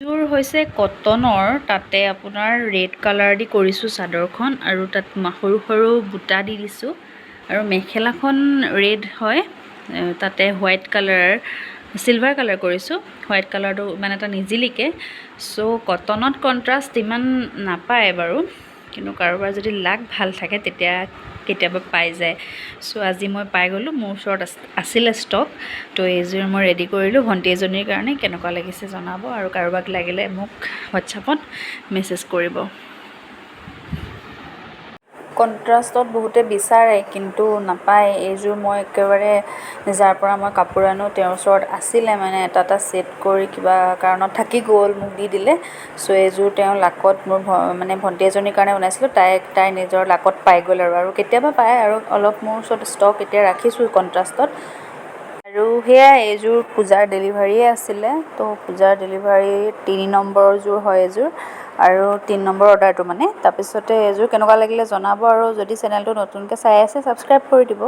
এইযোৰ হৈছে কটনৰ, তাতে আপোনাৰ ৰেড কালাৰ দি কৰিছোঁ চাদৰখন আৰু তাত সৰু সৰু বুটা দি দিছোঁ আৰু মেখেলাখন ৰেড হয়, তাতে হোৱাইট কালাৰ চিলভাৰ কালাৰ কৰিছোঁ, হোৱাইট কালাৰটো ইমান এটা নিজিলিকে। চ' কটনত কণ্ট্ৰাষ্ট ইমান নাপায় বাৰু, কিন্তু কাৰোবাৰ যদি লাক ভাল থাকে তেতিয়া কেতিয়াবা পাই যায়। চ' আজি মই পাই গ'লোঁ, মোৰ ওচৰত আছিলে ষ্টক, তো এইযোৰ মই ৰেডি কৰিলোঁ ভণ্টি এজনীৰ কাৰণে। কেনেকুৱা লাগিছে জনাব আৰু কাৰোবাক লাগিলে মোক হোৱাটছআপত মেছেজ কৰিব। কণ্ট্ৰাষ্টত বহুতে বিচাৰে কিন্তু নাপায়। এইযোৰ মই একেবাৰে যাৰ পৰা মই কাপোৰ আনো তেওঁৰ ওচৰত আছিলে, মানে এটা ছেট কৰি কিবা কাৰণত থাকি গ'ল, মোক দি দিলে। চ' এইযোৰ তেওঁ লাকত মোৰ মানে ভণ্টি এজনীৰ কাৰণে বনাইছিলোঁ, তাই নিজৰ লাকত পাই গ'ল আৰু কেতিয়াবা পায় আৰু অলপ মোৰ ওচৰত ষ্টক এতিয়া ৰাখিছোঁ কণ্ট্ৰাষ্টত। আৰু সেয়াই, এইযোৰ পূজাৰ ডেলিভাৰীয়ে আছিলে, তো পূজাৰ ডেলিভাৰী 3 নম্বৰৰ যোৰ হয় এইযোৰ, আৰু 3 নম্বৰ অৰ্ডাৰটো মানে। তাৰপিছতে এইযোৰ কেনেকুৱা লাগিলে জনাব, আৰু যদি চেনেলটো নতুনকৈ চাই আছে ছাবস্ক্ৰাইব কৰি দিব।